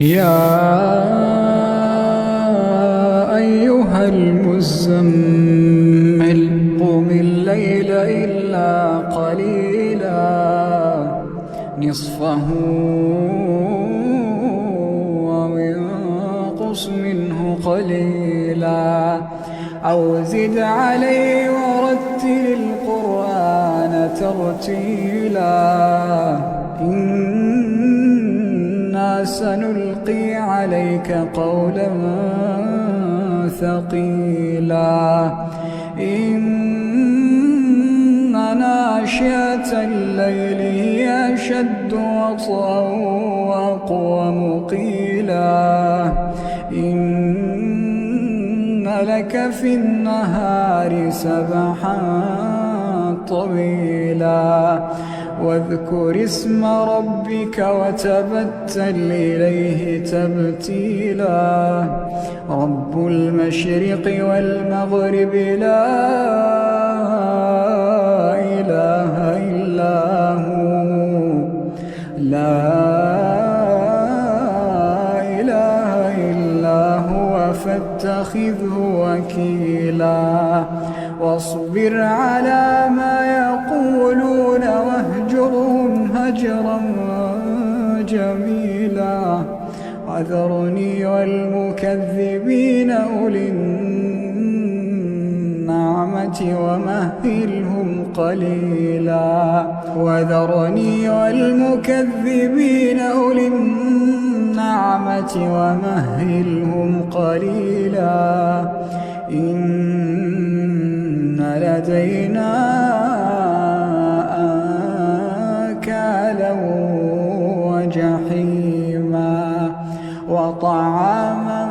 يا أيها المزمل قم الليل إلا قليلا نصفه أو انقص منه قليلا أو زد عليه ورتل القرآن ترتيلا إنا سنلقي عليك قولا ثقيلا إن ناشئة الليل هي أشد وطئا وأقوم قيلا إن لك في النهار سبحا طويلا واذكر اسم ربك وتبتل إليه تبتيلا رب المشرق والمغرب لا إله إلا هو فاتخذه وكيلا واصبر على ما يقولون واهجرهم هجرا جميلا وذرني والمكذبين أولي النعمة ومهلهم قليلا وذرني والمكذبين أولي النعمة ومهلهم قليلا إن لدينا أنكالا وجحيما وطعاما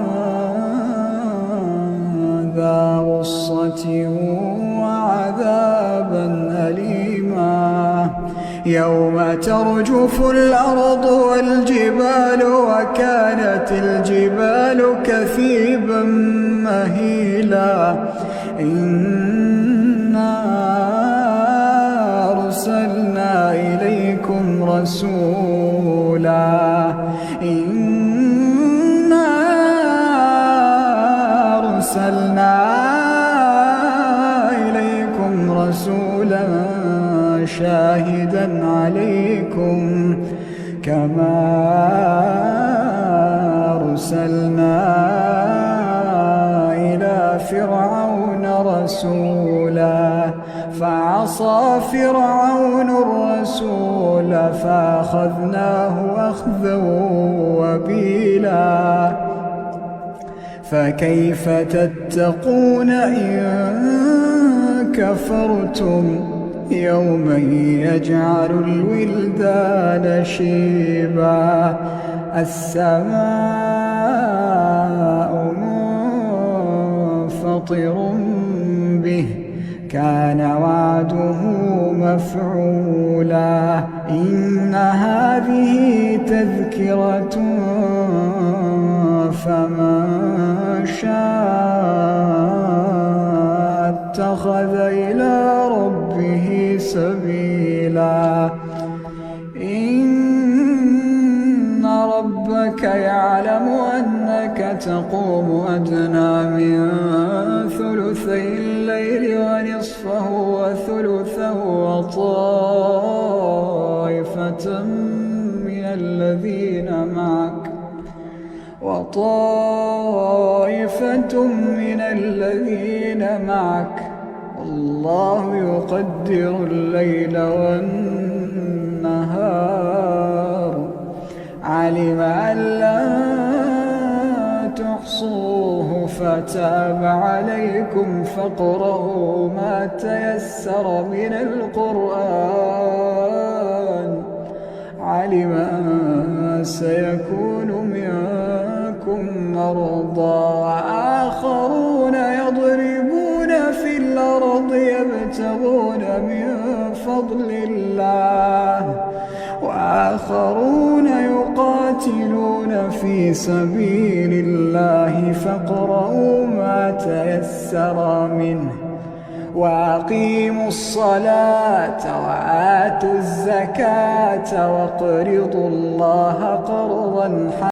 ذا غصة وعذابا أليما يوم ترجف الأرض والجبال وكانت الجبال كثيبا مهيلا إنا أرسلنا إليكم رسولا شاهدا عليكم كما أرسلنا إلى فرعون رسولا فعصى فرعون الرسول فأخذناه أخذا وبيلا فكيف تتقون إن كفرتم يوما يجعل الولدان شيبا السماء منفطر به كان وعده مفعولا إن هذه تذكرة فمن شاء اتخذ إلى ربه سبيلا إن ربك يعلم أنك تقوم أدنى من ثلثي الليل ونصفه وثلثه وطائفة من الذين معك والله يقدر الليل والنهار علم أن لا تحصوه فتاب عليكم فاقرؤوا ما تيسر من القرآن علم أن سيكون منكم مرضى وآخرون يضربون في الأرض يبتغون من فضل الله وآخرون يقاتلون في سبيل الله فاقرؤوا ما تيسر منه وأقيموا الصلاة وآتوا الزكاة واقرضوا الله قرضا حسنا